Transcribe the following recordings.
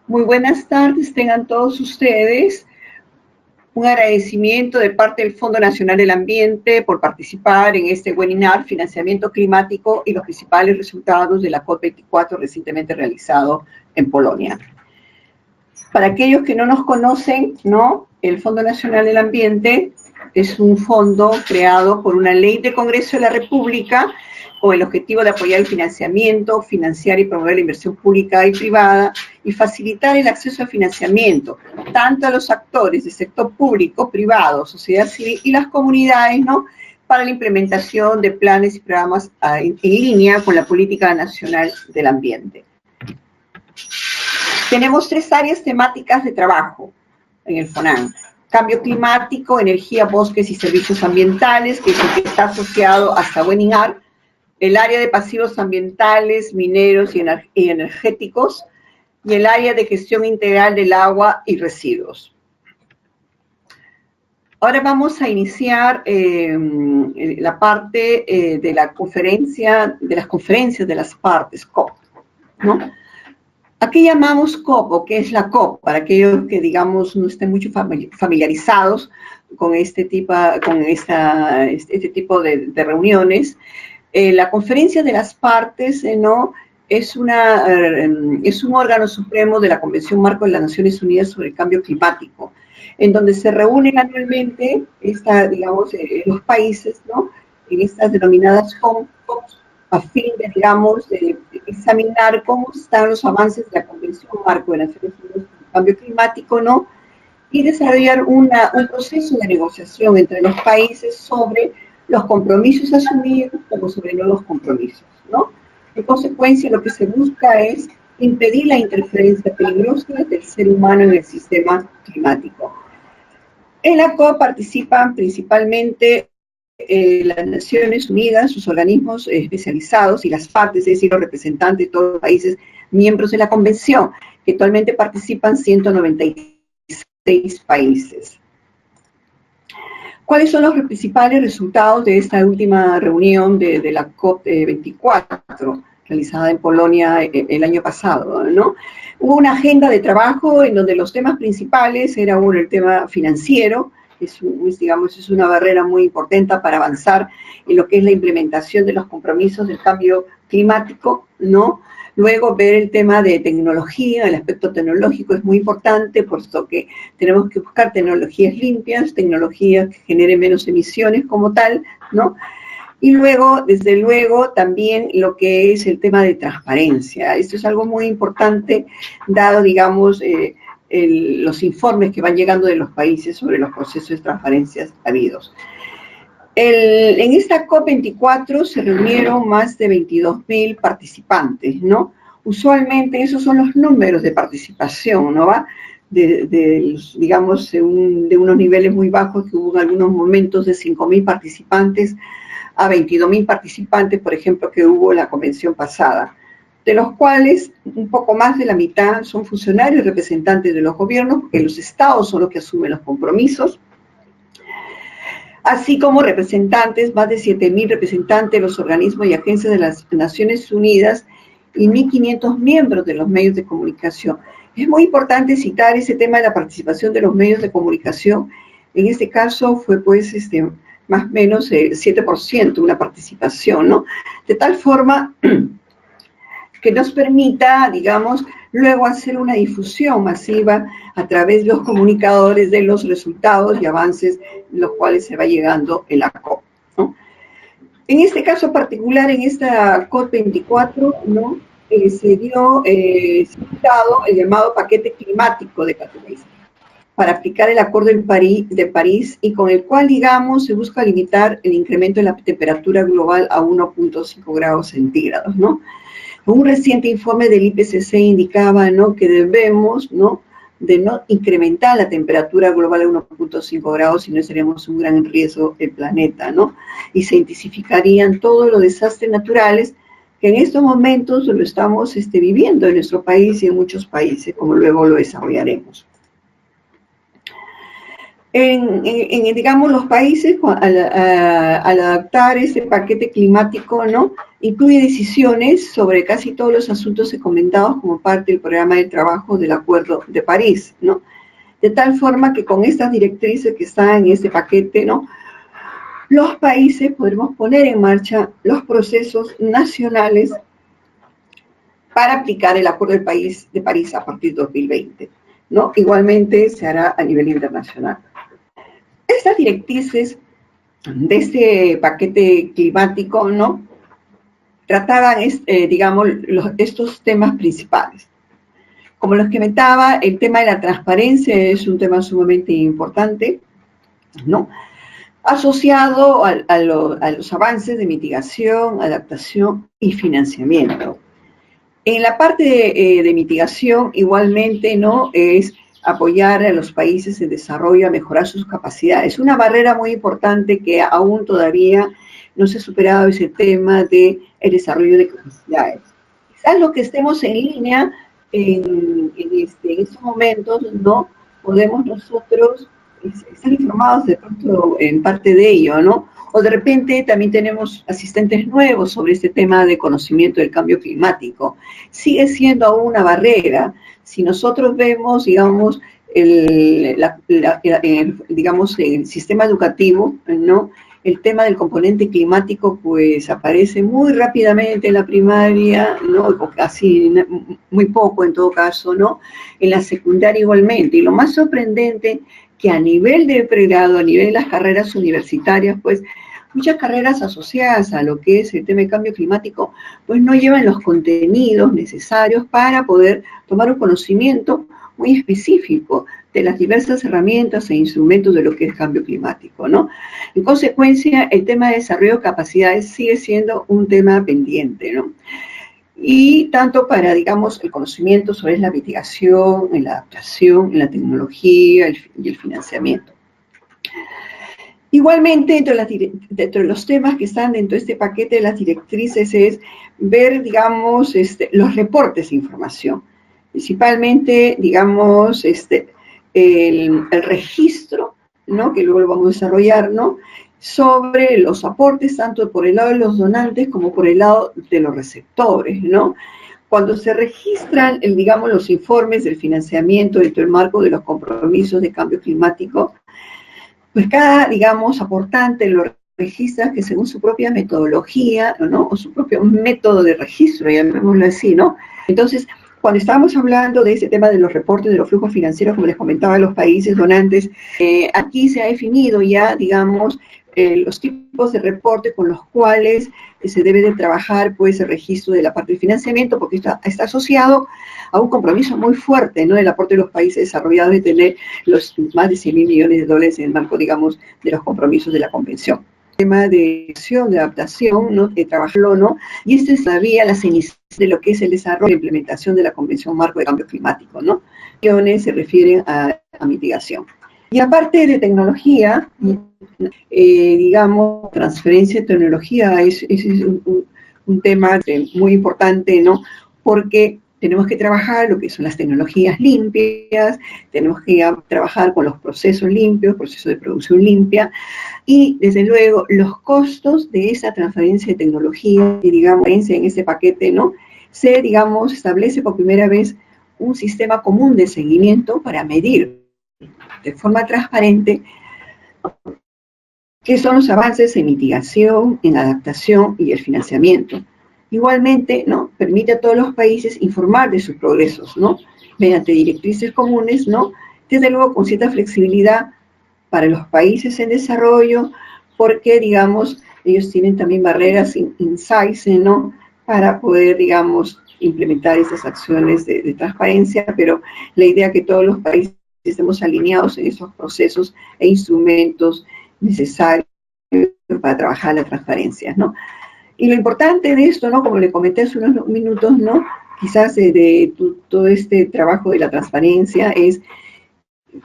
Muy buenas tardes, tengan todos ustedes. Un agradecimiento de parte del Fondo Nacional del Ambiente por participar en este webinar, Financiamiento Climático y los principales resultados de la COP24 recientemente realizado en Polonia. Para aquellos que no nos conocen, el Fondo Nacional del Ambiente es un fondo creado por una ley del Congreso de la República con el objetivo de apoyar el financiamiento, financiar y promover la inversión pública y privada y facilitar el acceso al financiamiento, tanto a los actores del sector público, privado, sociedad civil y las comunidades, para la implementación de planes y programas en línea con la Política Nacional del Ambiente. Tenemos 3 áreas temáticas de trabajo en el FONAN. Cambio climático, energía, bosques y servicios ambientales, que es el que está asociado a esta webinar. El área de pasivos ambientales, mineros y energéticos, y el área de gestión integral del agua y residuos. Ahora vamos a iniciar la parte de la conferencia, de las conferencias de las partes, COP, ¿A qué llamamos COP o qué es la COP? Para aquellos que, digamos, no estén mucho familiarizados con este tipo de reuniones. La Conferencia de las Partes es un órgano supremo de la Convención Marco de las Naciones Unidas sobre el Cambio Climático, en donde se reúnen anualmente los países, en estas denominadas COPs, a fin de, de examinar cómo están los avances de la Convención Marco de las Naciones Unidas sobre el Cambio Climático, y desarrollar un proceso de negociación entre los países sobre los compromisos asumidos como sobre nuevos compromisos, En consecuencia, lo que se busca es impedir la interferencia peligrosa del ser humano en el sistema climático. En la COP participan principalmente las Naciones Unidas, sus organismos especializados y las partes, es decir, los representantes de todos los países miembros de la Convención, que actualmente participan 196 países. ¿Cuáles son los principales resultados de esta última reunión de la COP24, realizada en Polonia el año pasado, Hubo una agenda de trabajo en donde los temas principales era el tema financiero, es una barrera muy importante para avanzar en lo que es la implementación de los compromisos del cambio climático, Luego ver el tema de tecnología, el aspecto tecnológico es muy importante, puesto que tenemos que buscar tecnologías limpias, tecnologías que generen menos emisiones como tal, Y luego, desde luego, también lo que es el tema de transparencia. Esto es algo muy importante, dado, los informes que van llegando de los países sobre los procesos de transparencia habidos. En esta COP24 se reunieron más de 22.000 participantes, Usualmente esos son los números de participación, de unos niveles muy bajos que hubo en algunos momentos de 5.000 participantes a 22.000 participantes, por ejemplo, que hubo en la convención pasada, de los cuales un poco más de la mitad son funcionarios representantes de los gobiernos, porque los estados son los que asumen los compromisos, así como representantes, más de 7.000 representantes de los organismos y agencias de las Naciones Unidas y 1.500 miembros de los medios de comunicación. Es muy importante citar ese tema de la participación de los medios de comunicación. En este caso fue, más o menos 7% una participación, De tal forma que nos permita, luego hacer una difusión masiva a través de los comunicadores de los resultados y avances los cuales se va llegando en la COP, En este caso particular, en esta COP24, se dio citado el llamado paquete climático de Katowice para aplicar el Acuerdo de París y con el cual, se busca limitar el incremento de la temperatura global a 1.5 grados centígrados, Un reciente informe del IPCC indicaba, que debemos, de no incrementar la temperatura global a 1.5 grados, si no estaríamos un gran riesgo el planeta, Y se intensificarían todos los desastres naturales que en estos momentos lo estamos viviendo en nuestro país y en muchos países, como luego lo desarrollaremos. Digamos, los países, al adaptar este paquete climático, ¿no? Incluye decisiones sobre casi todos los asuntos comentados como parte del programa de trabajo del Acuerdo de París, ¿no? De tal forma que con estas directrices que están en este paquete, ¿no? Los países podremos poner en marcha los procesos nacionales para aplicar el Acuerdo de París a partir de 2020, ¿no? Igualmente se hará a nivel internacional. Estas directrices de este paquete climático, ¿no? Trataban, digamos, estos temas principales. Como los que comentaba, el tema de la transparencia es un tema sumamente importante, ¿no? Asociado a los avances de mitigación, adaptación y financiamiento. En la parte de mitigación, igualmente, ¿no? Es apoyar a los países en desarrollo a mejorar sus capacidades. Una barrera muy importante que aún todavía no se ha superado es el tema del desarrollo de capacidades. Quizás lo que estemos en línea en estos momentos, no podemos nosotros estar informados de pronto en parte de ello, ¿no? O de repente también tenemos asistentes nuevos sobre este tema de conocimiento del cambio climático. Sigue siendo aún una barrera. Si nosotros vemos, digamos, digamos, el sistema educativo, ¿no? El tema del componente climático, pues, aparece muy rápidamente en la primaria, ¿no? O casi muy poco en todo caso, ¿no? En la secundaria igualmente. Y lo más sorprendente, que a nivel de pregrado, a nivel de las carreras universitarias, pues, muchas carreras asociadas a lo que es el tema de cambio climático, pues no llevan los contenidos necesarios para poder tomar un conocimiento muy específico de las diversas herramientas e instrumentos de lo que es cambio climático, ¿no? En consecuencia, el tema de desarrollo de capacidades sigue siendo un tema pendiente, ¿no? Y tanto para, digamos, el conocimiento sobre la mitigación, en la adaptación, en la tecnología y el financiamiento. Igualmente, dentro de los temas que están dentro de este paquete de las directrices es ver, digamos, los reportes de información. Principalmente, digamos, el registro, ¿no? Que luego lo vamos a desarrollar, ¿no? Sobre los aportes, tanto por el lado de los donantes como por el lado de los receptores, ¿no? Cuando se registran, digamos, los informes del financiamiento dentro del marco de los compromisos de cambio climático, pues cada, digamos, aportante lo registra que según su propia metodología, ¿no? O su propio método de registro, llamémoslo así, ¿no? Entonces, cuando estábamos hablando de ese tema de los reportes de los flujos financieros, como les comentaba, los países donantes, aquí se ha definido ya, digamos, los tipos de reporte con los cuales se debe de trabajar, pues, el registro de la parte del financiamiento, porque está asociado a un compromiso muy fuerte, ¿no? El aporte de los países desarrollados de tener los más de 100.000 millones de dólares en el marco, digamos, de los compromisos de la Convención. Tema de acción, de adaptación, ¿no? De trabajarlo, ¿no? Y esta es todavía la ceniza de lo que es el desarrollo e implementación de la Convención Marco de Cambio Climático, ¿no? Se refieren a mitigación. Y aparte de tecnología, digamos, transferencia de tecnología es un tema muy importante, ¿no? Porque tenemos que trabajar lo que son las tecnologías limpias, tenemos que trabajar con los procesos limpios, procesos de producción limpia, y desde luego los costos de esa transferencia de tecnología, y digamos, en ese paquete, ¿no? Se, digamos, establece por primera vez un sistema común de seguimiento para medir de forma transparente qué son los avances en mitigación, en adaptación y el financiamiento. Igualmente, ¿no? Permite a todos los países informar de sus progresos, ¿no? Mediante directrices comunes, ¿no? Desde luego con cierta flexibilidad para los países en desarrollo, porque, digamos, ellos tienen también barreras insights, ¿no? Para poder, digamos, implementar esas acciones de transparencia, pero la idea es que todos los países estemos alineados en esos procesos e instrumentos necesarios para trabajar la transparencia, ¿no? Y lo importante de esto, ¿no? Como le comenté hace unos minutos, ¿no? Quizás todo este trabajo de la transparencia es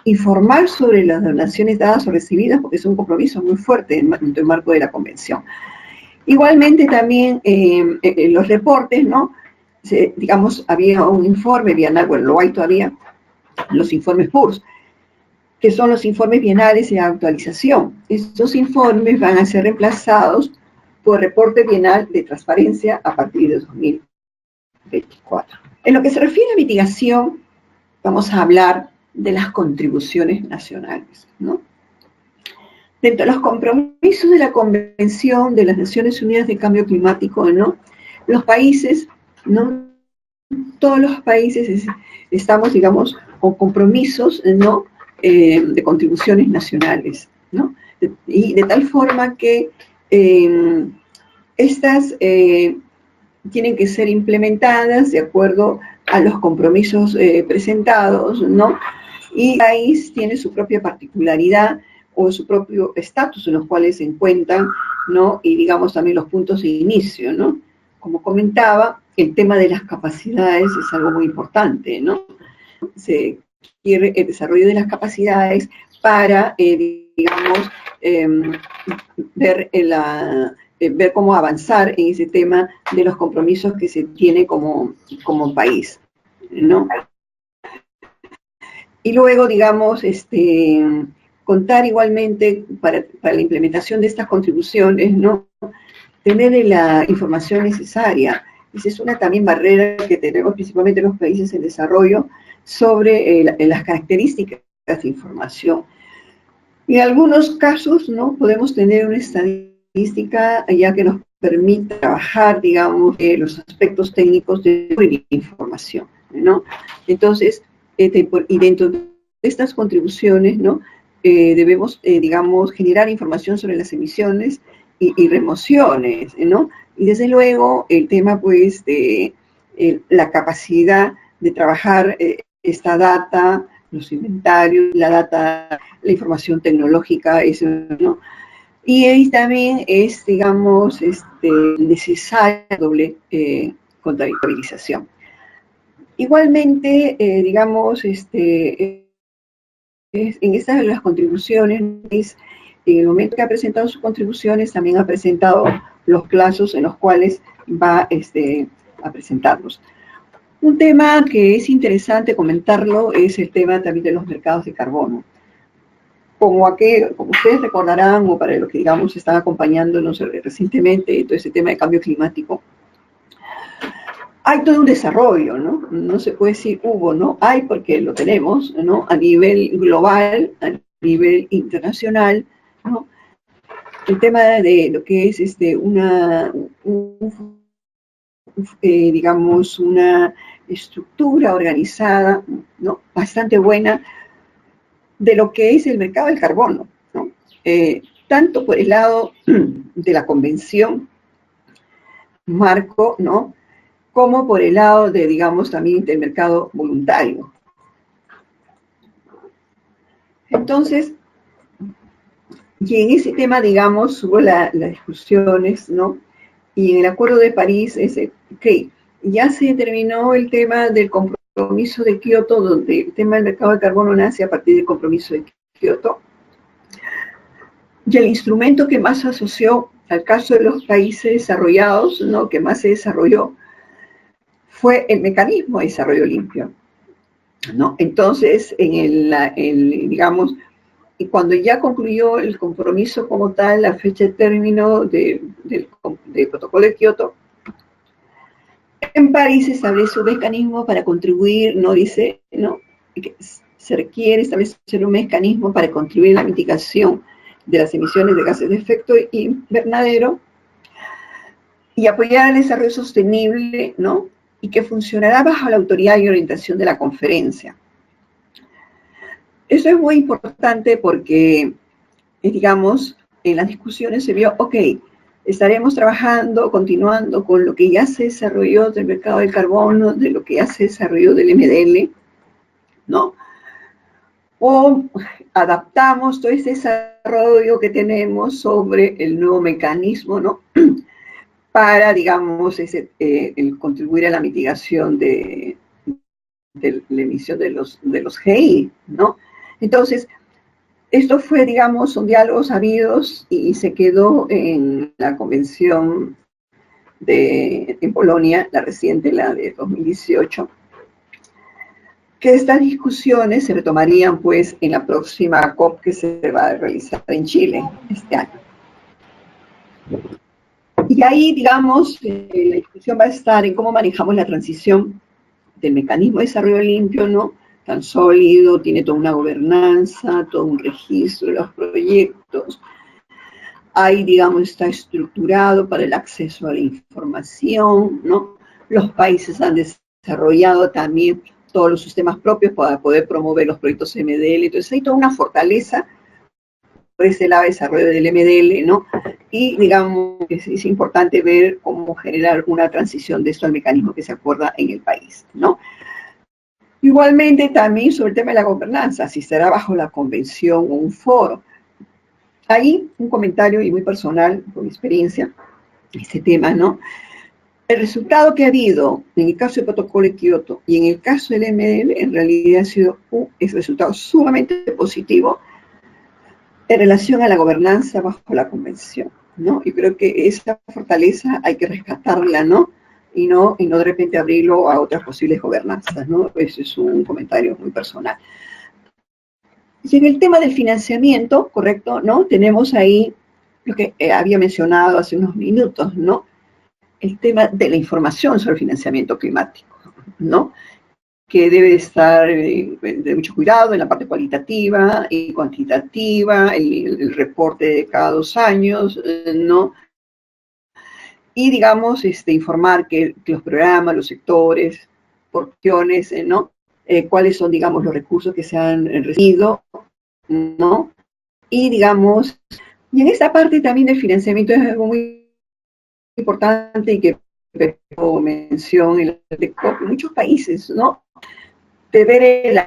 informar sobre las donaciones dadas o recibidas, porque es un compromiso muy fuerte en el marco de la Convención. Igualmente también los reportes, ¿no? Digamos, había un informe, bueno, lo hay todavía, los informes PURS, que son los informes bienales de actualización. Estos informes van a ser reemplazados por reporte bienal de transparencia a partir de 2024. En lo que se refiere a mitigación, vamos a hablar de las contribuciones nacionales, ¿no? Dentro de los compromisos de la Convención de las Naciones Unidas de Cambio Climático, ¿no? Los países, ¿no? Todos los países estamos, digamos, con compromisos, ¿no? De contribuciones nacionales, ¿no? Y de tal forma que estas tienen que ser implementadas de acuerdo a los compromisos presentados, ¿no? Y cada país tiene su propia particularidad o su propio estatus en los cuales se encuentran, ¿no? Y digamos también los puntos de inicio, ¿no? Como comentaba, el tema de las capacidades es algo muy importante, ¿no? Se quiere el desarrollo de las capacidades para, digamos, ver cómo avanzar en ese tema de los compromisos que se tiene como país, ¿no? Y luego, digamos, contar igualmente para la implementación de estas contribuciones, ¿no? Tener la información necesaria. Esa es una también barrera que tenemos principalmente en los países en desarrollo sobre las características de información. En algunos casos, ¿no? Podemos tener una estadística ya que nos permite trabajar, digamos, los aspectos técnicos de la información, ¿no? Entonces, y dentro de estas contribuciones, ¿no? Debemos, digamos, generar información sobre las emisiones y remociones, ¿no? Y desde luego el tema, pues, de la capacidad de trabajar esta data, los inventarios, la información tecnológica, eso, ¿no? Y ahí también es, digamos, necesaria doble contabilización. Igualmente, digamos, en estas de las contribuciones, en el momento que ha presentado sus contribuciones, también ha presentado los plazos en los cuales va a presentarlos. Un tema que es interesante comentarlo es el tema también de los mercados de carbono. Como ustedes recordarán, o para los que, digamos, están acompañándonos recientemente, todo ese tema de cambio climático, hay todo un desarrollo, ¿no? No se puede decir hubo, ¿no? Hay porque lo tenemos, ¿no? A nivel global, a nivel internacional, ¿no? El tema de lo que es digamos, una estructura organizada, ¿no? Bastante buena de lo que es el mercado del carbono, ¿no? Tanto por el lado de la convención marco, ¿no? Como por el lado de, digamos, también del mercado voluntario. Entonces, y en ese tema, digamos, hubo las discusiones, ¿no? Y en el Acuerdo de París, ya se terminó el tema del compromiso de Kioto, donde el tema del mercado de carbono nace a partir del compromiso de Kioto. Y el instrumento que más se asoció al caso de los países desarrollados, ¿no? Que más se desarrolló, fue el mecanismo de desarrollo limpio, ¿no? Entonces, digamos, y cuando ya concluyó el compromiso como tal, la fecha de término del protocolo de Kioto, en París se establece un mecanismo para contribuir, ¿no? Dice, ¿no? Que se requiere establecer un mecanismo para contribuir a la mitigación de las emisiones de gases de efecto invernadero y apoyar el desarrollo sostenible, ¿no? Y que funcionará bajo la autoridad y orientación de la conferencia. Eso es muy importante porque, digamos, en las discusiones se vio, estaremos trabajando, continuando con lo que ya se desarrolló del mercado del carbono, de lo que ya se desarrolló del MDL, ¿no? O adaptamos todo ese desarrollo que tenemos sobre el nuevo mecanismo, ¿no? Para, digamos, el contribuir a la mitigación de la emisión de los GI, ¿no? Entonces, esto fue, digamos, son diálogos habidos y se quedó en la convención en Polonia, la reciente, la de 2018, que estas discusiones se retomarían pues en la próxima COP que se va a realizar en Chile este año. Y ahí, digamos, la discusión va a estar en cómo manejamos la transición del mecanismo de desarrollo limpio, ¿no? Tan sólido, tiene toda una gobernanza, todo un registro de los proyectos. Ahí, digamos, está estructurado para el acceso a la información, ¿no? Los países han desarrollado también todos los sistemas propios para poder promover los proyectos MDL. Entonces hay toda una fortaleza por ese lado de desarrollo del MDL, ¿no? Y digamos que es importante ver cómo generar una transición de esto al mecanismo que se acuerda en el país, ¿no? Igualmente también sobre el tema de la gobernanza, si será bajo la convención o un foro. Ahí un comentario y muy personal, por mi experiencia, este tema, ¿no? El resultado que ha habido en el caso del protocolo de Kioto y en el caso del MDL en realidad ha sido un resultado sumamente positivo en relación a la gobernanza bajo la convención, ¿no? Yo creo que esa fortaleza hay que rescatarla, ¿no? Y no de repente abrirlo a otras posibles gobernanzas, ¿no? Ese es un comentario muy personal. Y en el tema del financiamiento, correcto, ¿no? Tenemos ahí lo que había mencionado hace unos minutos, ¿no? El tema de la información sobre el financiamiento climático, ¿no? Que debe estar de mucho cuidado en la parte cualitativa y cuantitativa, el reporte de cada 2 años, ¿no? Y, digamos, informar que los programas, los sectores, porciones, ¿no? Cuáles son, digamos, los recursos que se han recibido, ¿no? Y, digamos, y en esta parte también del financiamiento es algo muy importante y que mención en muchos países, ¿no? De ver el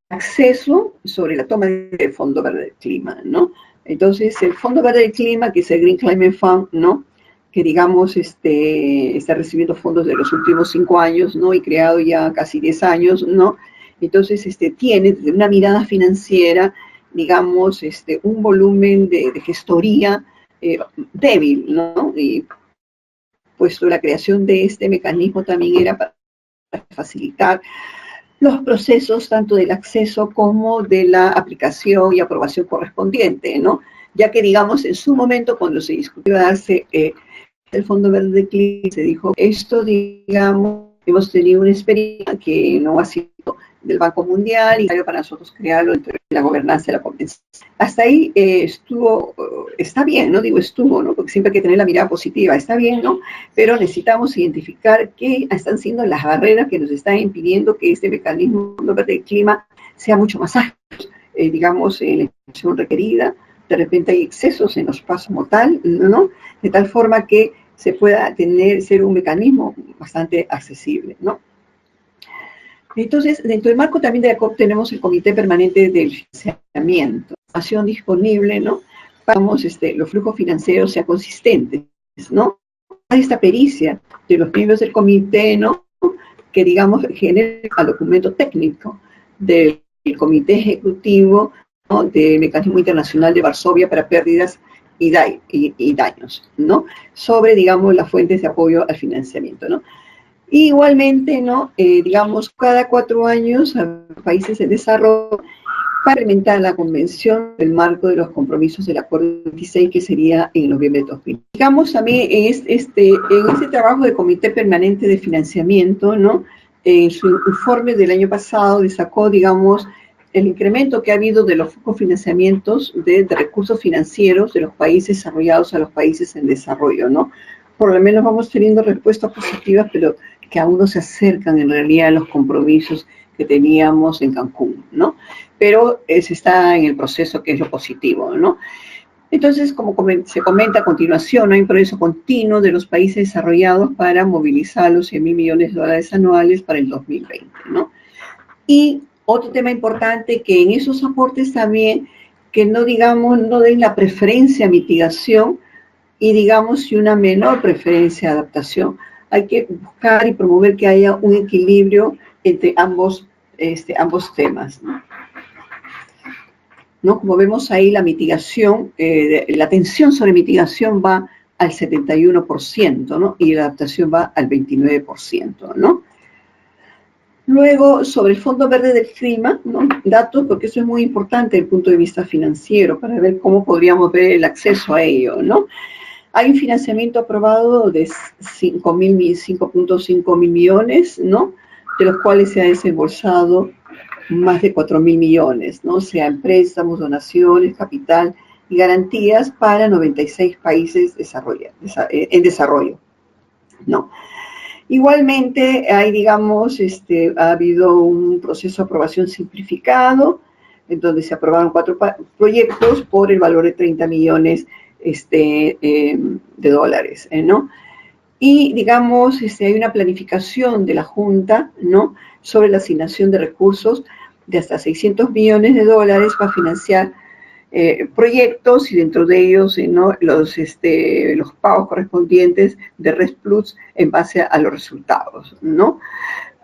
acceso sobre la toma del Fondo Verde del Clima, ¿no? Entonces, el Fondo Verde del Clima, que es el Green Climate Fund, ¿no? Que, digamos, está recibiendo fondos de los últimos 5 años, ¿no? Y creado ya casi 10 años, ¿no? Entonces, tiene desde una mirada financiera, digamos, un volumen de gestoría débil, ¿no? Y puesto la creación de este mecanismo también era para facilitar los procesos tanto del acceso como de la aplicación y aprobación correspondiente, ¿no? Ya que, digamos, en su momento, cuando se discutió darse el Fondo Verde de Clima, se dijo, esto, digamos, hemos tenido una experiencia que no ha sido del Banco Mundial y para nosotros crearlo entre la gobernanza y la convención. Hasta ahí está bien, no digo estuvo, ¿no? Porque siempre hay que tener la mirada positiva, está bien, ¿no? Pero necesitamos identificar qué están siendo las barreras que nos están impidiendo que este mecanismo del clima sea mucho más ágil, digamos, en la información requerida. De repente hay excesos en los pasos como tal, ¿no? De tal forma que se pueda ser un mecanismo bastante accesible, ¿no? Entonces, dentro del marco también de la COP tenemos el Comité Permanente del Financiamiento, información disponible, ¿no? Para que los flujos financieros sean consistentes, ¿no? Hay esta pericia de los miembros del comité, ¿no? Que, digamos, genera el documento técnico del Comité Ejecutivo, ¿no? Del Mecanismo Internacional de Varsovia para Pérdidas y Daños, ¿no? Sobre, digamos, las fuentes de apoyo al financiamiento, ¿no? Y igualmente, ¿no? Digamos, cada 4 años a países en desarrollo para implementar la convención del marco de los compromisos del Acuerdo 26, que sería en noviembre de 2000. Digamos, también en este trabajo del Comité Permanente de Financiamiento, ¿no? En su informe del año pasado destacó, digamos, el incremento que ha habido de los financiamientos de recursos financieros de los países desarrollados a los países en desarrollo, ¿no? Por lo menos vamos teniendo respuestas positivas, pero que aún no se acercan en realidad a los compromisos que teníamos en Cancún, ¿no? Pero se está en el proceso, que es lo positivo, ¿no? Entonces, como se comenta a continuación, hay un progreso continuo de los países desarrollados para movilizar los $100.000 millones anuales para el 2020, ¿no? Y otro tema importante, que en esos aportes también, que no, digamos, no den la preferencia a mitigación y, digamos, y una menor preferencia a adaptación. Hay que buscar y promover que haya un equilibrio entre ambos temas, ¿no? Como vemos ahí, la mitigación, la atención sobre mitigación va al 71%, ¿no? Y la adaptación va al 29%, ¿no? Luego, sobre el Fondo Verde del Clima, ¿no? Datos, porque eso es muy importante desde el punto de vista financiero, para ver cómo podríamos ver el acceso a ello, ¿no? Hay un financiamiento aprobado de 5.5 mil millones, ¿no? De los cuales se ha desembolsado más de 4.000 millones, ¿no? O sea, en préstamos, donaciones, capital y garantías para 96 países en desarrollo, ¿no? Igualmente, hay, digamos, ha habido un proceso de aprobación simplificado, en donde se aprobaron 4 proyectos por el valor de 30 millones de dólares, ¿no? Y, digamos, hay una planificación de la Junta, ¿no?, sobre la asignación de recursos de hasta 600 millones de dólares para financiar proyectos, y dentro de ellos, ¿no?, los pagos correspondientes de RES Plus en base a los resultados, ¿no?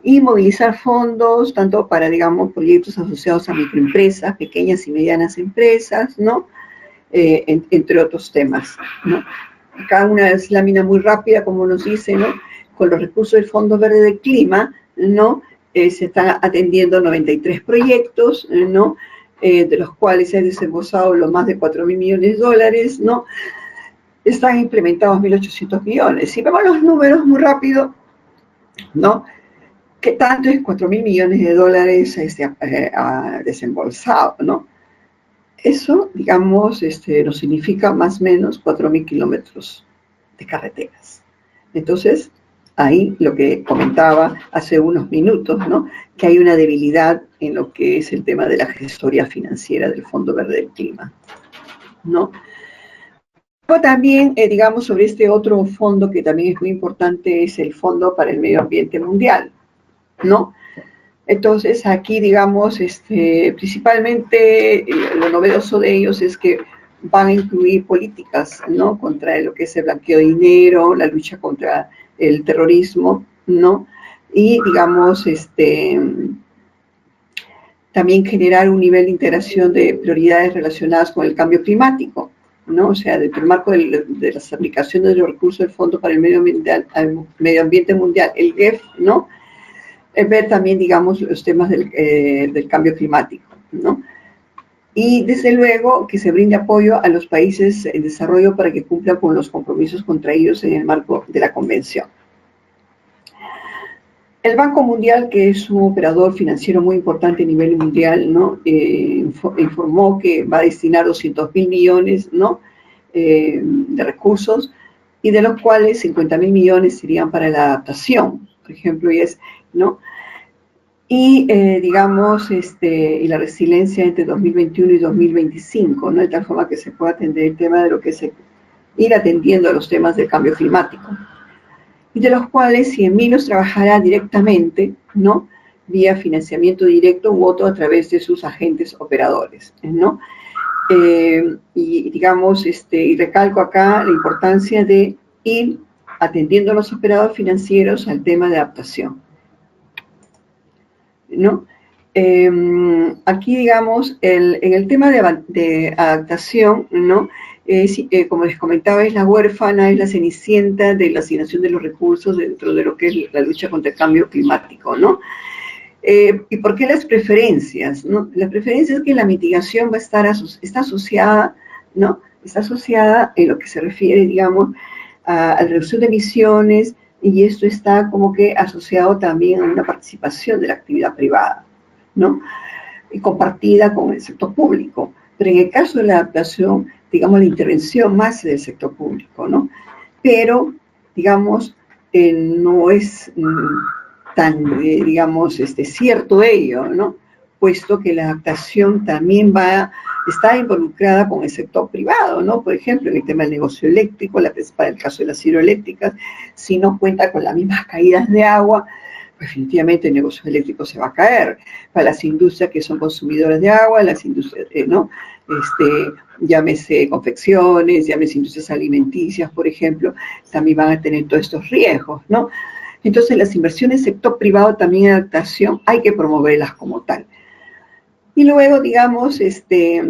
Y movilizar fondos tanto para, digamos, proyectos asociados a microempresas, pequeñas y medianas empresas, ¿no? Entre otros temas, ¿no? Acá una lámina muy rápida, como nos dice, ¿no? Con los recursos del Fondo Verde del Clima, ¿no? Se están atendiendo 93 proyectos, ¿no? De los cuales se han desembolsado los más de 4.000 millones de dólares, ¿no? Están implementados 1.800 millones. Si vemos los números muy rápido, ¿no? ¿Qué tanto es 4.000 millones de dólares desembolsado, ¿no? Eso, digamos, nos significa más o menos 4.000 kilómetros de carreteras. Entonces, ahí lo que comentaba hace unos minutos, ¿no?, que hay una debilidad en lo que es el tema de la gestoría financiera del Fondo Verde del Clima, ¿no? Pero también, digamos, sobre este otro fondo que también es muy importante, es el Fondo para el Medio Ambiente Mundial, ¿no? Entonces, aquí, digamos, principalmente lo novedoso de ellos es que van a incluir políticas, ¿no?, contra lo que es el blanqueo de dinero, la lucha contra el terrorismo, ¿no? Y, digamos, también generar un nivel de integración de prioridades relacionadas con el cambio climático, ¿no? O sea, dentro del marco de las aplicaciones de los recursos del Fondo para el Medio Ambiente Mundial, el GEF, ¿no?, ver también, digamos, los temas del cambio climático, ¿no? Y, desde luego, que se brinde apoyo a los países en desarrollo para que cumplan con los compromisos contraídos en el marco de la Convención. El Banco Mundial, que es un operador financiero muy importante a nivel mundial, ¿no?, informó que va a destinar 200.000 millones, ¿no?, de recursos, y de los cuales 50.000 millones serían para la adaptación, por ejemplo, ¿no? Y, digamos, y la resiliencia entre 2021 y 2025, ¿no?, de tal forma que se pueda atender el tema de lo que es ir atendiendo a los temas del cambio climático, y de los cuales 100.000 los trabajará directamente, ¿no?, vía financiamiento directo u otro a través de sus agentes operadores, ¿no? Y, digamos, y recalco acá la importancia de ir atendiendo a los operadores financieros al tema de adaptación, ¿no? Aquí, digamos, en el tema de adaptación, ¿no?, como les comentaba, es la huérfana, es la cenicienta de la asignación de los recursos dentro de lo que es la lucha contra el cambio climático, ¿no? ¿Y por qué las preferencias, no? Las preferencias es que la mitigación está asociada, ¿no?, está asociada en lo que se refiere, digamos, a la reducción de emisiones, y esto está como que asociado también a una participación de la actividad privada, ¿no?, y compartida con el sector público. Pero en el caso de la adaptación, digamos, la intervención más del sector público, ¿no? Pero, digamos, no es tan, digamos, cierto ello, ¿no?, puesto que la adaptación también está involucrada con el sector privado, ¿no? Por ejemplo, en el tema del negocio eléctrico, para el caso de las hidroeléctricas, si no cuenta con las mismas caídas de agua, pues definitivamente el negocio eléctrico se va a caer. Para las industrias que son consumidoras de agua, las industrias, ¿no?, llámese confecciones, llámese industrias alimenticias, por ejemplo, también van a tener todos estos riesgos, ¿no? Entonces, las inversiones del sector privado también en adaptación hay que promoverlas como tal. Y luego, digamos, y se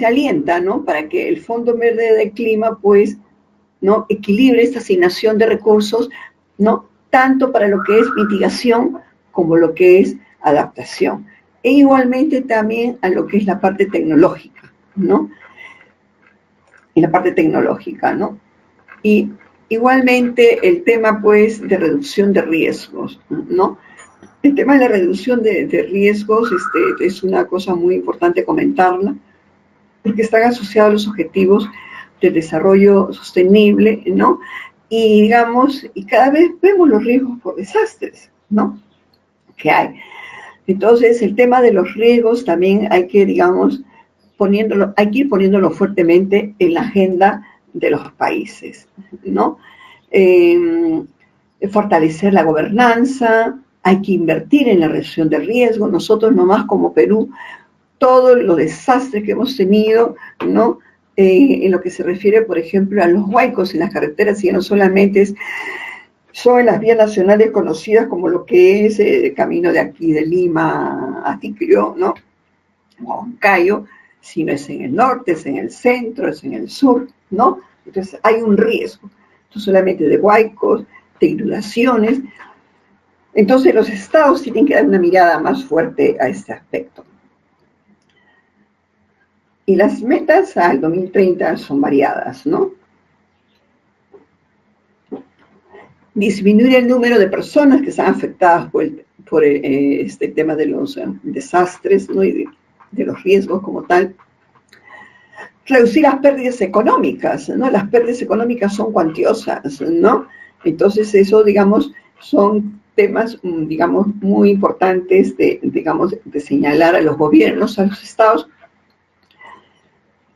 alienta, ¿no?, para que el Fondo Verde del Clima, pues, ¿no?, equilibre esta asignación de recursos, ¿no?, tanto para lo que es mitigación como lo que es adaptación. E igualmente también a lo que es la parte tecnológica, ¿no? En la parte tecnológica, ¿no? Y igualmente el tema, pues, de reducción de riesgos, ¿no? El tema de la reducción de riesgos es una cosa muy importante comentarla, porque están asociados a los objetivos del desarrollo sostenible, ¿no? Y digamos, y cada vez vemos los riesgos por desastres, ¿no? Que hay. Entonces, el tema de los riesgos también hay que, digamos, hay que ir poniéndolo fuertemente en la agenda de los países, ¿no? Fortalecer la gobernanza, hay que invertir en la reducción de riesgos. Nosotros nomás como Perú, todos los desastres que hemos tenido, ¿no? En lo que se refiere, por ejemplo, a los huaicos en las carreteras, y no solamente son en las vías nacionales conocidas como lo que es el camino de aquí, de Lima a Ticrio, ¿no? O Huancayo, sino es en el norte, es en el centro, es en el sur, ¿no? Entonces hay un riesgo, no solamente de huaicos, de inundaciones. Entonces los estados tienen que dar una mirada más fuerte a este aspecto. Y las metas al 2030 son variadas, ¿no? Disminuir el número de personas que están afectadas por este tema de los desastres, ¿no? Y de los riesgos como tal. Reducir las pérdidas económicas, ¿no? Las pérdidas económicas son cuantiosas, ¿no? Entonces eso, digamos, son temas, digamos, muy importantes de señalar a los gobiernos, a los estados,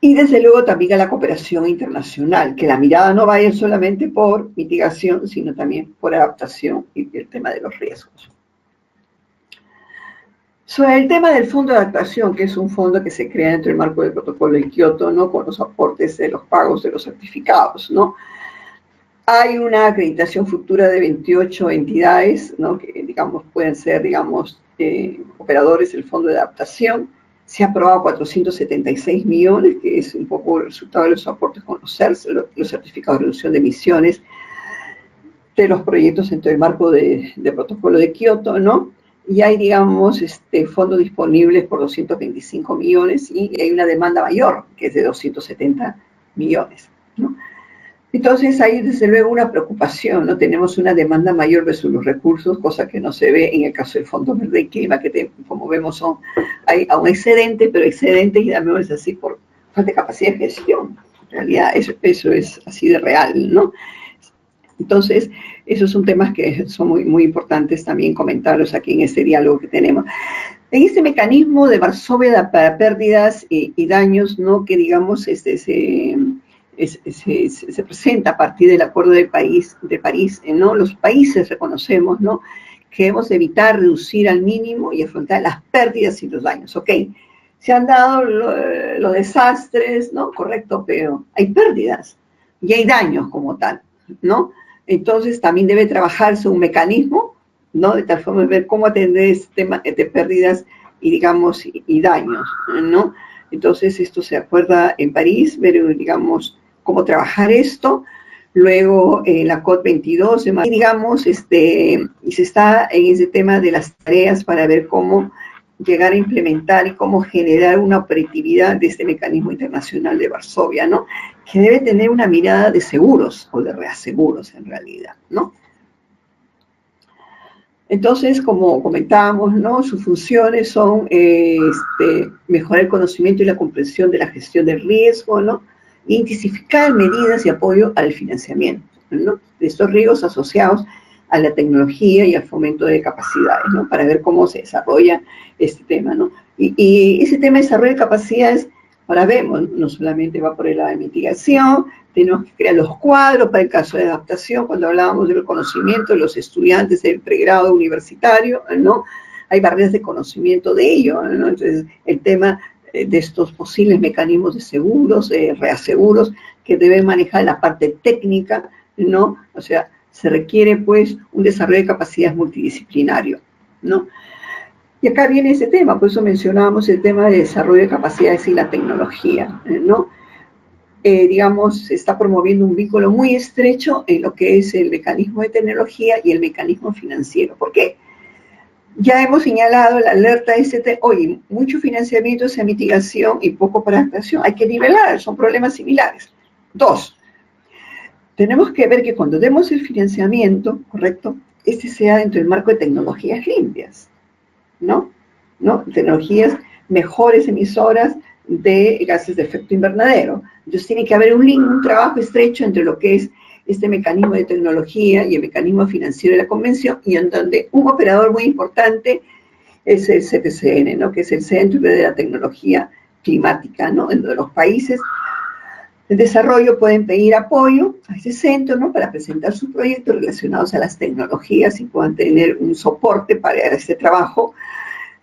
y desde luego también a la cooperación internacional, que la mirada no vaya solamente por mitigación, sino también por adaptación y el tema de los riesgos. Sobre el tema del Fondo de Adaptación, que es un fondo que se crea dentro del marco del Protocolo de Kioto, ¿no? Con los aportes de los pagos de los certificados, ¿no? Hay una acreditación futura de 28 entidades, ¿no? Que, digamos, pueden ser, digamos, operadores del Fondo de Adaptación. Se ha aprobado 476 millones, que es un poco el resultado de los aportes con los CERS, los certificados de reducción de emisiones, de los proyectos dentro del marco del Protocolo de Kioto, ¿no? Y hay, digamos, fondos disponibles por 225 millones y hay una demanda mayor, que es de 270 millones, ¿no? Entonces hay desde luego una preocupación, ¿no? Tenemos una demanda mayor versus los recursos, cosa que no se ve en el caso del Fondo Verde y Clima, que como vemos hay un excedente, pero excedente, y llamémoslo así, por falta de capacidad de gestión. En realidad eso es así de real, ¿no? Entonces, esos son temas que son muy, muy importantes también comentarlos aquí en este diálogo que tenemos. En este mecanismo de Varsovia para pérdidas y daños, ¿no? Que digamos se presenta a partir del Acuerdo de París, ¿no? Los países reconocemos, ¿no? Que debemos evitar, reducir al mínimo y afrontar las pérdidas y los daños. Ok, se han dado los desastres, ¿no? Correcto, pero hay pérdidas y hay daños como tal, ¿no? Entonces también debe trabajarse un mecanismo, ¿no? De tal forma de ver cómo atender este tema de pérdidas y, digamos, y daños, ¿no? Entonces esto se acuerda en París, ver, digamos, cómo trabajar esto. Luego la COP22, digamos, y se está en ese tema de las tareas para ver cómo llegar a implementar y cómo generar una operatividad de este mecanismo internacional de Varsovia, ¿no? Que debe tener una mirada de seguros o de reaseguros en realidad, ¿no? Entonces, como comentábamos, ¿no? Sus funciones son mejorar el conocimiento y la comprensión de la gestión del riesgo, ¿no? Intensificar medidas y apoyo al financiamiento, ¿no? De estos riesgos asociados a la tecnología y al fomento de capacidades, ¿no? Para ver cómo se desarrolla este tema, ¿no? Y ese tema de desarrollo de capacidades, ahora vemos, no solamente va por el lado de mitigación, tenemos que crear los cuadros para el caso de adaptación, cuando hablábamos del conocimiento de los estudiantes del pregrado universitario, ¿no? Hay barreras de conocimiento de ello, ¿no? Entonces, el tema de estos posibles mecanismos de seguros, reaseguros, que deben manejar la parte técnica, ¿no? O sea, se requiere, pues, un desarrollo de capacidades multidisciplinario, ¿no? Y acá viene ese tema, por eso mencionábamos el tema de desarrollo de capacidades y la tecnología, ¿no? digamos, se está promoviendo un vínculo muy estrecho en lo que es el mecanismo de tecnología y el mecanismo financiero. ¿Por qué? Ya hemos señalado la alerta oye, mucho financiamiento hacia mitigación y poco para adaptación. Hay que nivelar, son problemas similares. Dos, tenemos que ver que cuando demos el financiamiento, ¿correcto? Este sea dentro del marco de tecnologías limpias, ¿no? Tecnologías mejores emisoras de gases de efecto invernadero. Entonces tiene que haber un trabajo estrecho entre lo que es este mecanismo de tecnología y el mecanismo financiero de la convención, y en donde un operador muy importante es el CPCN, ¿no? Que es el Centro de la Tecnología Climática, ¿no? En donde los países de desarrollo pueden pedir apoyo a ese centro, ¿no? Para presentar sus proyectos relacionados a las tecnologías y puedan tener un soporte para este trabajo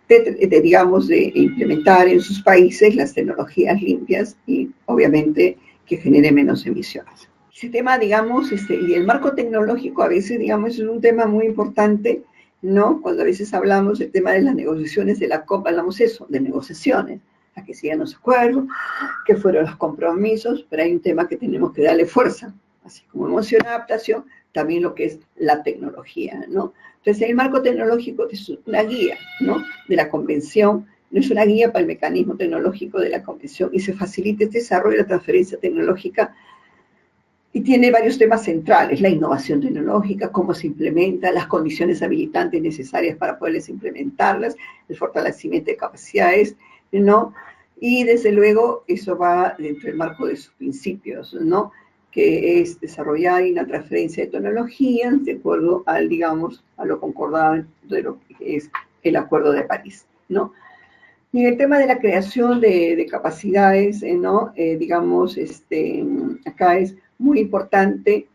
digamos, de implementar en sus países las tecnologías limpias y, obviamente, que genere menos emisiones. Ese tema, digamos, y el marco tecnológico a veces, digamos, es un tema muy importante, ¿no? Cuando a veces hablamos del tema de las negociaciones de la COP, hablamos eso, de negociaciones, a que sigan los acuerdos, que fueron los compromisos, pero hay un tema que tenemos que darle fuerza, así como emoción adaptación, también lo que es la tecnología, ¿no? Entonces, el marco tecnológico es una guía, ¿no? De la convención, no es una guía para el mecanismo tecnológico de la convención, y se facilita este desarrollo y la transferencia tecnológica, y tiene varios temas centrales: la innovación tecnológica, cómo se implementa, las condiciones habilitantes necesarias para poderles implementarlas, el fortalecimiento de capacidades, ¿no? Y desde luego eso va dentro del marco de sus principios, ¿no? Que es desarrollar una transferencia de tecnologías de acuerdo al, digamos, a lo concordado de lo que es el Acuerdo de París, ¿no? Y en el tema de la creación de capacidades, ¿no? Digamos, acá es muy importante,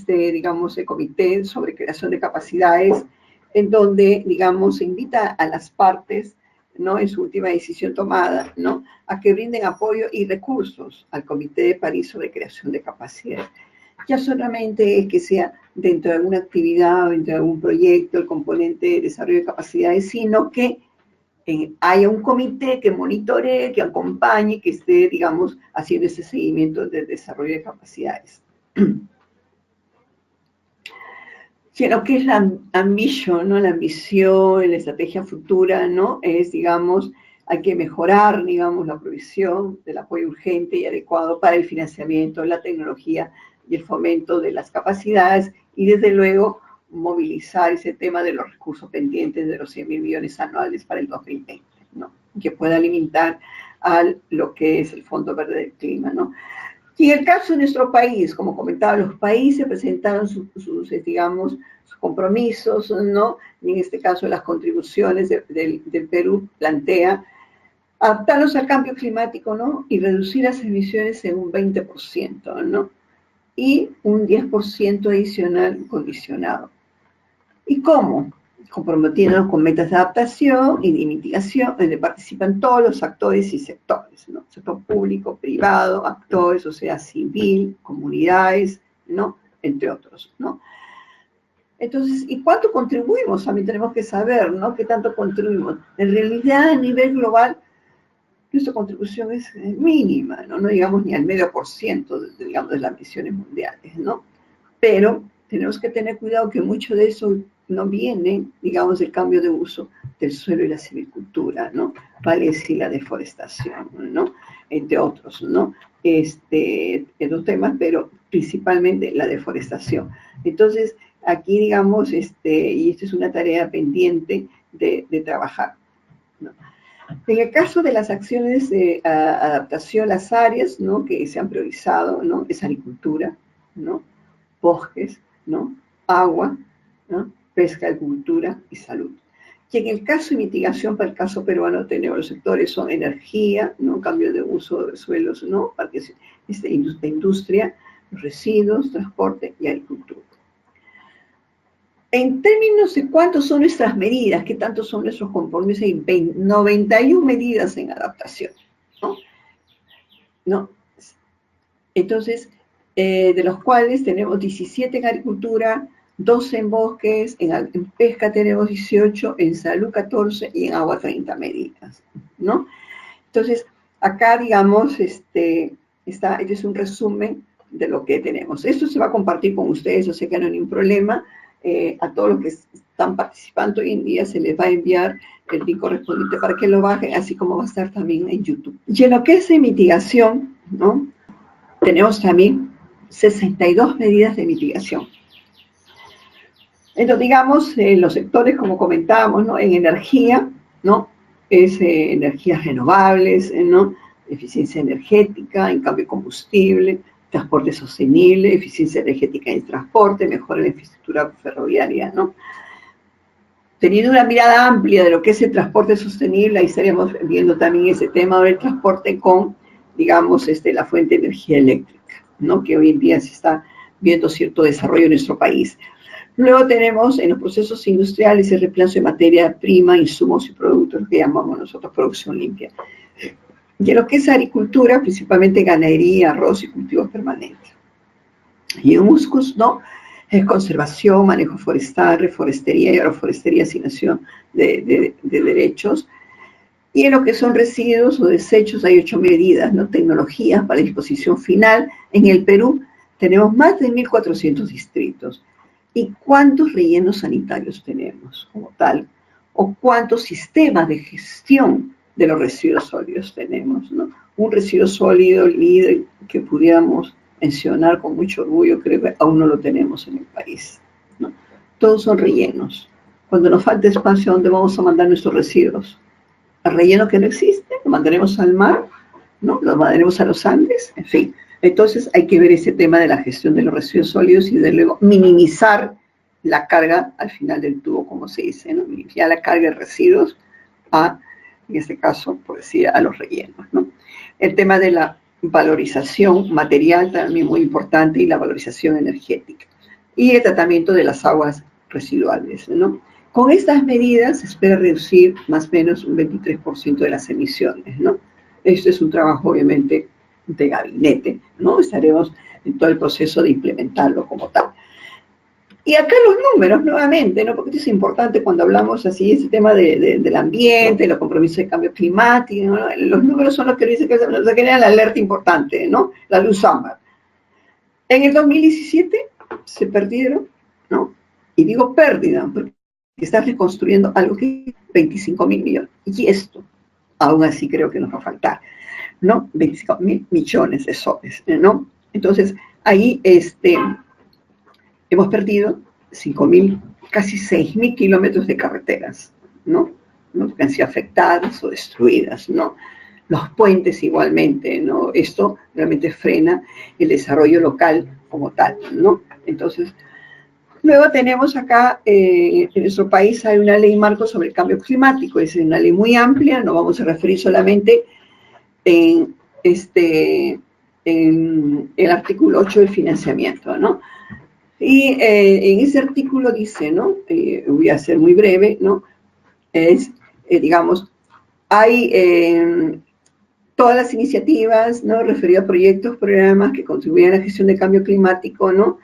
digamos, el Comité sobre Creación de Capacidades, en donde, digamos, se invita a las partes, ¿no? En su última decisión tomada, ¿no? A que brinden apoyo y recursos al Comité de París sobre Creación de Capacidades. Ya solamente es que sea dentro de alguna actividad o dentro de algún proyecto el componente de desarrollo de capacidades, sino que haya un comité que monitoree, que acompañe, que esté, digamos, haciendo ese seguimiento del desarrollo de capacidades. Sí, lo que es la ambition, ¿no? La ambición, la estrategia futura, ¿no? Es, digamos, hay que mejorar, digamos, la provisión del apoyo urgente y adecuado para el financiamiento, la tecnología y el fomento de las capacidades, y desde luego movilizar ese tema de los recursos pendientes de los 100.000 millones anuales para el 2020, ¿no? Que pueda limitar a lo que es el Fondo Verde del Clima, ¿no? Y en el caso de nuestro país, como comentaba, los países presentaron digamos, sus compromisos, ¿no? Y en este caso las contribuciones del Perú plantea adaptarnos al cambio climático, ¿no? Y reducir las emisiones en un 20%, ¿no? Y un 10% adicional condicionado. ¿Y cómo? Comprometiéndonos con metas de adaptación y de mitigación, donde participan todos los actores y sectores, ¿no? Sector público, privado, actores, sociedad civil, comunidades, ¿no? Entre otros, ¿no? Entonces, ¿y cuánto contribuimos? También tenemos que saber, ¿no? ¿Qué tanto contribuimos? En realidad, a nivel global, nuestra contribución es mínima, ¿no? No llegamos ni al 0%, digamos, de las emisiones mundiales, ¿no? Pero tenemos que tener cuidado que mucho de eso no viene, digamos, del cambio de uso del suelo y la silvicultura, ¿no? Vale decir, la deforestación, ¿no? Entre otros, ¿no? En dos temas, pero principalmente la deforestación. Entonces, aquí, digamos, y esto es una tarea pendiente de trabajar, ¿no? En el caso de las acciones de adaptación, las áreas, ¿no? Que se han priorizado, ¿no? Es agricultura, ¿no? Bosques, ¿no? Agua, ¿no? Pesca, agricultura y salud. Y en el caso de mitigación, para el caso peruano, tenemos los sectores, son energía, ¿no? Cambio de uso de suelos, ¿no? Industria, los residuos, transporte y agricultura. En términos de cuántas son nuestras medidas, qué tanto son nuestros compromisos, hay 91 medidas en adaptación, ¿no? ¿No? Entonces, de los cuales tenemos 17 en agricultura, 12 en bosques, en pesca tenemos 18, en salud 14 y en agua 30 medidas, ¿no? Entonces, acá, digamos, Este es un resumen de lo que tenemos. Esto se va a compartir con ustedes, yo sé que no hay ningún problema. A todos los que están participando hoy en día se les va a enviar el link correspondiente para que lo bajen, así como va a estar también en YouTube. Y en lo que es de mitigación, ¿no? Tenemos también 62 medidas de mitigación. Entonces, digamos, los sectores, como comentábamos, ¿no? En energía, ¿no? Es energías renovables, ¿no? Eficiencia energética, en cambio combustible, transporte sostenible, eficiencia energética en transporte, mejora la infraestructura ferroviaria, ¿no? Teniendo una mirada amplia de lo que es el transporte sostenible, ahí estaríamos viendo también ese tema del transporte con, digamos, la fuente de energía eléctrica, ¿no? Que hoy en día se está viendo cierto desarrollo en nuestro país. Luego tenemos en los procesos industriales el reemplazo de materia prima, insumos y productos, lo que llamamos nosotros producción limpia. Y en lo que es agricultura, principalmente ganadería, arroz y cultivos permanentes. Y en USCUS, ¿no? Es conservación, manejo forestal, reforestería y agroforestería, asignación de derechos. Y en lo que son residuos o desechos hay 8 medidas, ¿no? Tecnologías para disposición final. En el Perú tenemos más de 1.400 distritos. ¿Y cuántos rellenos sanitarios tenemos como tal? ¿O cuántos sistemas de gestión de los residuos sólidos tenemos, ¿no? Un residuo sólido, líder, que pudiéramos mencionar con mucho orgullo, creo que aún no lo tenemos en el país, ¿no? Todos son rellenos. Cuando nos falta espacio, ¿a dónde vamos a mandar nuestros residuos? ¿Al relleno que no existe? ¿Lo mandaremos al mar? ¿No? ¿Lo mandaremos a los Andes? En fin. Entonces hay que ver ese tema de la gestión de los residuos sólidos y de luego minimizar la carga al final del tubo, como se dice, ¿no? Minimizar la carga de residuos en este caso, por decir, a los rellenos, ¿no? El tema de la valorización material también muy importante y la valorización energética. Y el tratamiento de las aguas residuales, ¿no? Con estas medidas se espera reducir más o menos un 23% de las emisiones, ¿no? Esto es un trabajo, obviamente, de gabinete, ¿no? Estaremos en todo el proceso de implementarlo como tal. Y acá los números, nuevamente, ¿no? Porque esto es importante cuando hablamos así, ese tema del ambiente, los compromisos de cambio climático, ¿no? Los números son los que dicen que se genera la alerta importante, ¿no? La luz ámbar. En el 2017 se perdieron, ¿no? Y digo pérdida, porque estás reconstruyendo algo que es 25.000 millones. Y esto, aún así creo que nos va a faltar, ¿no? 25.000 millones de soles, ¿no? Entonces, ahí hemos perdido 5.000, casi 6.000 kilómetros de carreteras, ¿no? Que han sido afectadas o destruidas, ¿no? Los puentes igualmente, ¿no? Esto realmente frena el desarrollo local como tal, ¿no? Entonces, luego tenemos acá, en nuestro país hay una ley marco sobre el cambio climático, es una ley muy amplia, no vamos a referir solamente en el artículo 8 del financiamiento, ¿no? Y en ese artículo dice, ¿no? Voy a ser muy breve, ¿no? Digamos, hay todas las iniciativas, ¿no? Referidas a proyectos, programas que contribuyen a la gestión del cambio climático, ¿no?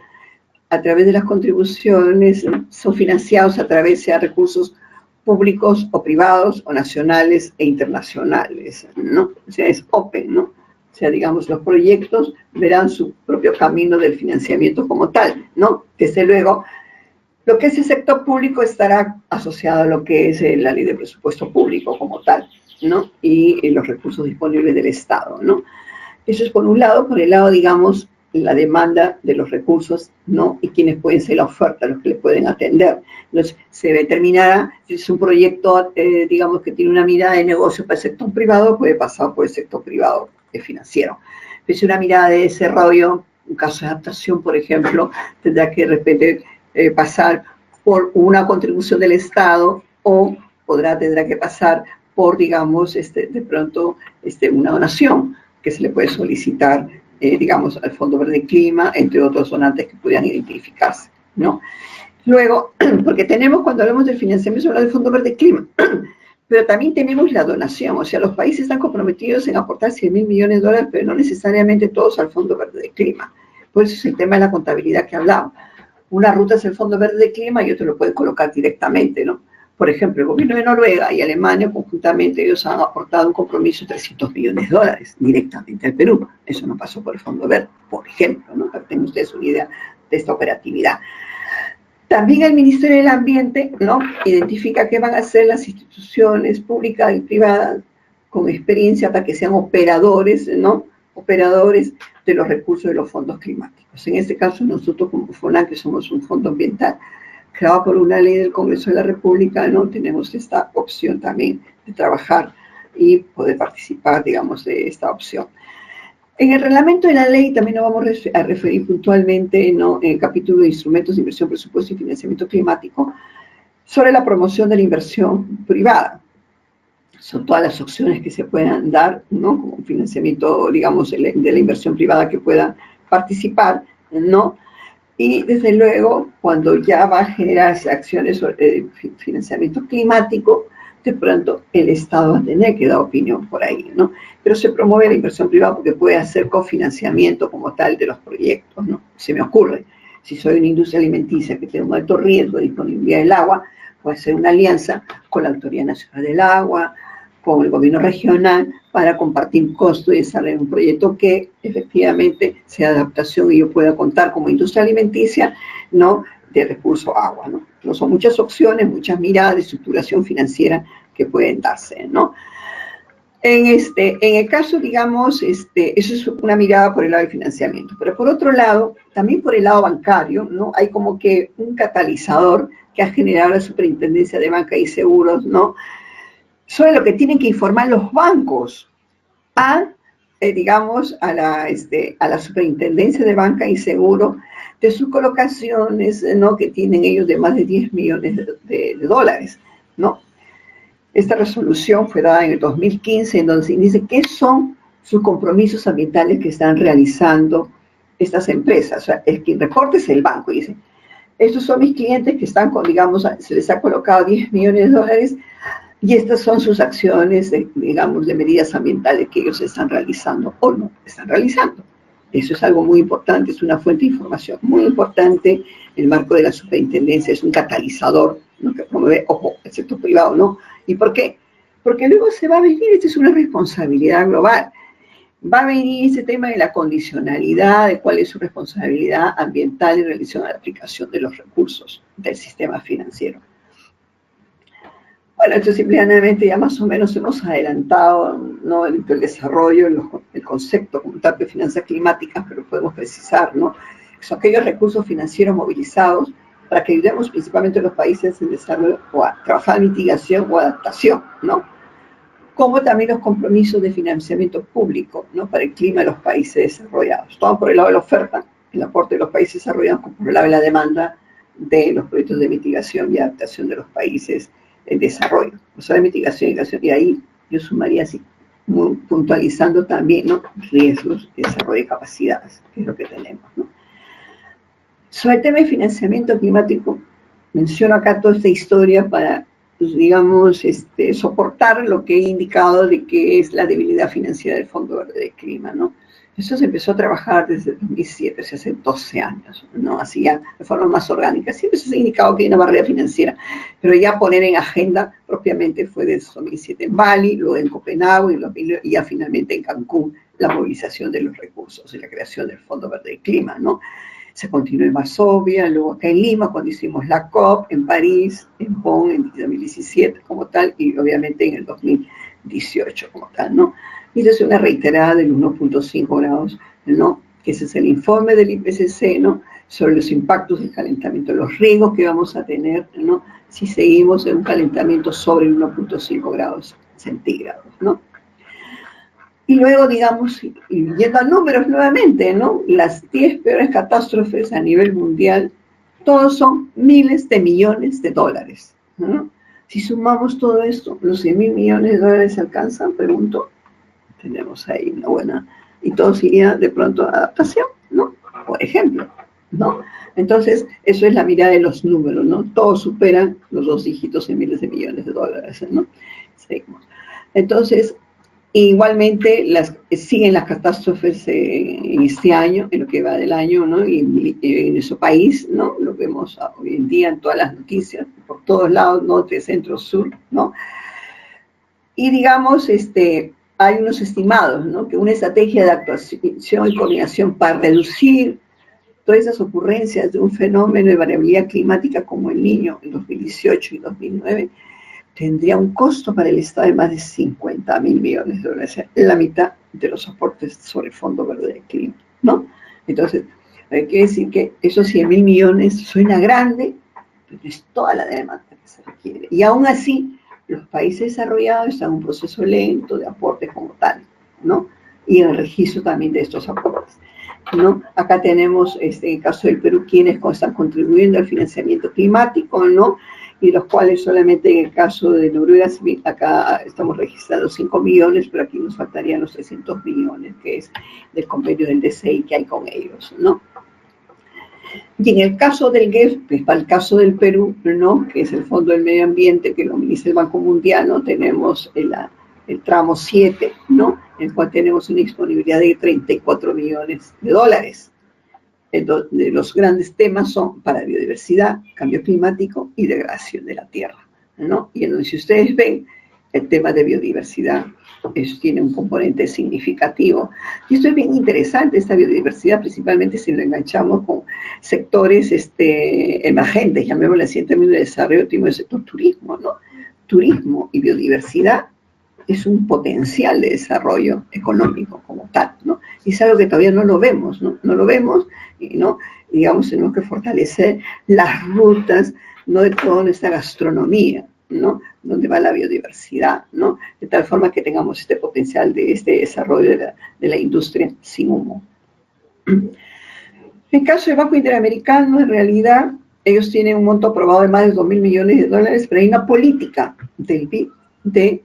A través de las contribuciones, son financiados a través de recursos públicos o privados o nacionales e internacionales, ¿no? O sea, es open, ¿no? O sea, digamos, los proyectos verán su propio camino del financiamiento como tal, ¿no? Desde luego, lo que es el sector público estará asociado a lo que es la ley de presupuesto público como tal, ¿no? Y los recursos disponibles del Estado, ¿no? Eso es por un lado. Por el lado, digamos, la demanda de los recursos, ¿no? Y quiénes pueden ser la oferta, los que le pueden atender. Entonces, se determinará si es un proyecto, digamos, que tiene una mirada de negocio para el sector privado, puede pasar por el sector privado financiero. Si es una mirada de desarrollo, un caso de adaptación, por ejemplo, tendrá que de repente pasar por una contribución del Estado o tendrá que pasar por, digamos, de pronto, una donación que se le puede solicitar, digamos, al Fondo Verde Clima, entre otros donantes que pudieran identificarse, ¿no? Luego, porque tenemos, cuando hablamos del financiamiento, hablamos del Fondo Verde Clima, pero también tenemos la donación, o sea, los países están comprometidos en aportar 100.000 millones de dólares, pero no necesariamente todos al Fondo Verde de Clima. Por eso es el tema de la contabilidad que hablamos. Una ruta es el Fondo Verde de Clima y otro lo pueden colocar directamente, ¿no? Por ejemplo, el gobierno de Noruega y Alemania, conjuntamente, ellos han aportado un compromiso de $300 millones directamente al Perú. Eso no pasó por el Fondo Verde, por ejemplo, ¿no? Para que tengan ustedes una idea de esta operatividad. También el Ministerio del Ambiente, ¿no?, identifica qué van a hacer las instituciones públicas y privadas con experiencia para que sean operadores, ¿no?, operadores de los recursos de los fondos climáticos. En este caso, nosotros como FONAC, que somos un fondo ambiental creado por una ley del Congreso de la República, ¿no?, tenemos esta opción también de trabajar y poder participar, digamos, de esta opción. En el reglamento de la ley también nos vamos a referir puntualmente, ¿no?, en el capítulo de instrumentos de inversión, presupuesto y financiamiento climático, sobre la promoción de la inversión privada. Son todas las opciones que se puedan dar, ¿no?, como financiamiento, digamos, de la inversión privada que pueda participar, ¿no? Y desde luego, cuando ya va a generarse acciones sobre financiamiento climático, de pronto el Estado va a tener que dar opinión por ahí, ¿no? Pero se promueve la inversión privada porque puede hacer cofinanciamiento como tal de los proyectos, ¿no? Se me ocurre, si soy una industria alimenticia que tiene un alto riesgo de disponibilidad del agua, puede hacer una alianza con la Autoridad Nacional del Agua, con el gobierno regional, para compartir costos y desarrollar un proyecto que efectivamente sea de adaptación y yo pueda contar como industria alimenticia, ¿no?, de recurso agua, ¿no? No son muchas opciones, muchas miradas de estructuración financiera que pueden darse, ¿no? En el caso, digamos, eso es una mirada por el lado del financiamiento, pero por otro lado, también por el lado bancario, ¿no?, hay como que un catalizador que ha generado la Superintendencia de Banca y Seguros, ¿no?, sobre lo que tienen que informar los bancos digamos, a la Superintendencia de Banca y Seguro de sus colocaciones, ¿no?, que tienen ellos de más de 10 millones de dólares, ¿no? Esta resolución fue dada en el 2015, en donde se dice qué son sus compromisos ambientales que están realizando estas empresas. O sea, el que reporte es el banco, y dice, estos son mis clientes que están con, digamos, se les ha colocado 10 millones de dólares, y estas son sus acciones, digamos, de medidas ambientales que ellos están realizando o no están realizando. Eso es algo muy importante, es una fuente de información muy importante. El marco de la superintendencia es un catalizador, ¿no?, que promueve, ojo, el sector privado, ¿no? ¿Y por qué? Porque luego se va a venir, esta es una responsabilidad global, va a venir ese tema de la condicionalidad, de cuál es su responsabilidad ambiental en relación a la aplicación de los recursos del sistema financiero. Bueno, esto simplemente ya más o menos hemos adelantado, ¿no?, el desarrollo, el concepto como tal de finanzas climáticas, pero podemos precisar, ¿no?, son aquellos recursos financieros movilizados para que ayudemos principalmente a los países en desarrollo o a trabajar en mitigación o adaptación, ¿no?, como también los compromisos de financiamiento público, ¿no?, para el clima de los países desarrollados. Todo por el lado de la oferta, el aporte de los países desarrollados, como por el lado de la demanda de los proyectos de mitigación y adaptación de los países en desarrollo. O sea, de mitigación y adaptación, y ahí yo sumaría así, muy puntualizando también, ¿no?, riesgos de desarrollo de capacidades, que es lo que tenemos, ¿no? Sobre el tema de financiamiento climático, menciono acá toda esta historia para, pues, digamos, soportar lo que he indicado de que es la debilidad financiera del Fondo Verde de Clima, ¿no? Eso se empezó a trabajar desde el 2007, o sea, hace 12 años, ¿no?, así ya de forma más orgánica. Siempre se ha indicado que hay una barrera financiera, pero ya poner en agenda propiamente fue desde 2007 en Bali, luego en Copenhague, y ya finalmente en Cancún, la movilización de los recursos y la creación del Fondo Verde de Clima, ¿no? Se continuó en Varsovia, luego acá en Lima, cuando hicimos la COP, en París, en Bonn, en 2017 como tal, y obviamente en el 2018 como tal, ¿no? Y eso es una reiterada del 1.5 grados, ¿no?, que ese es el informe del IPCC, ¿no?, sobre los impactos del calentamiento, los riesgos que vamos a tener, ¿no?, si seguimos en un calentamiento sobre el 1.5 grados centígrados, ¿no? Y luego, digamos, y yendo a números nuevamente, ¿no?, las 10 peores catástrofes a nivel mundial, todos son miles de millones de dólares, ¿no? Si sumamos todo esto, los 100.000 millones de dólares se alcanzan, pregunto. Tenemos ahí una buena, y todo sería de pronto adaptación, ¿no?, por ejemplo, ¿no? Entonces, eso es la mirada de los números, ¿no? Todos superan los 2 dígitos en miles de millones de dólares, ¿no? Seguimos. Entonces, Igualmente, siguen las catástrofes en este año, en lo que va del año, ¿no? Y en nuestro país, ¿no? Lo vemos hoy en día en todas las noticias, por todos lados, norte, centro, sur, ¿no? Y digamos, hay unos estimados, ¿no? Que una estrategia de actuación y coordinación para reducir todas esas ocurrencias de un fenómeno de variabilidad climática como el Niño en 2018 y 2009 tendría un costo para el Estado de más de $50.000 millones, la mitad de los aportes sobre el Fondo Verde del Clima, ¿no? Entonces, hay que decir que esos 100.000 millones suena grande, pero es toda la demanda que se requiere. Y aún así, los países desarrollados están en un proceso lento de aporte como tal, ¿no? Y el registro también de estos aportes, ¿no? Acá tenemos, en el caso del Perú, quienes están contribuyendo al financiamiento climático, ¿no? Y los cuales solamente en el caso de Noruega, acá estamos registrando 5 millones, pero aquí nos faltarían los 300 millones, que es del convenio del DCI que hay con ellos, ¿no? Y en el caso del GEF, pues para el caso del Perú, ¿no? Que es el Fondo del Medio Ambiente, que lo administra el Banco Mundial, ¿no? Tenemos el tramo 7, ¿no? En el cual tenemos una disponibilidad de 34 millones de dólares. Donde los grandes temas son para biodiversidad, cambio climático y degradación de la tierra, ¿no? Y entonces, si ustedes ven, el tema de biodiversidad tiene un componente significativo. Y esto es bien interesante, esta biodiversidad, principalmente si lo enganchamos con sectores emergentes, llamémoslo así en términos de desarrollo, el sector turismo, ¿no? Turismo y biodiversidad es un potencial de desarrollo económico como tal, ¿no? Y es algo que todavía no lo vemos, ¿no? No lo vemos, y no, digamos, tenemos que fortalecer las rutas, ¿no? De toda nuestra gastronomía, ¿no? Donde va la biodiversidad, ¿no? De tal forma que tengamos este potencial de este desarrollo de la industria sin humo. En el caso del Banco Interamericano, en realidad, ellos tienen un monto aprobado de más de 2.000 millones de dólares, pero hay una política del BID de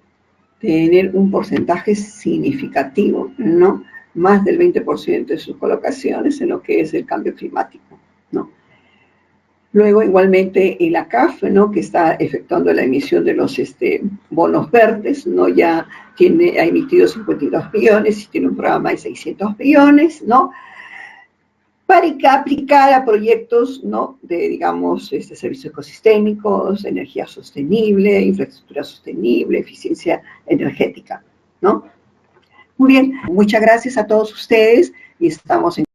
tener un porcentaje significativo, ¿no? Más del 20% de sus colocaciones en lo que es el cambio climático, ¿no? Luego, igualmente, el ACAF, ¿no? Que está efectuando la emisión de los bonos verdes, ¿no? Ya ha emitido 52 millones y tiene un programa de 600 millones, ¿no? Para aplicar a proyectos, ¿no? De, digamos, servicios ecosistémicos, energía sostenible, infraestructura sostenible, eficiencia energética, ¿no? Muy bien, muchas gracias a todos ustedes y estamos en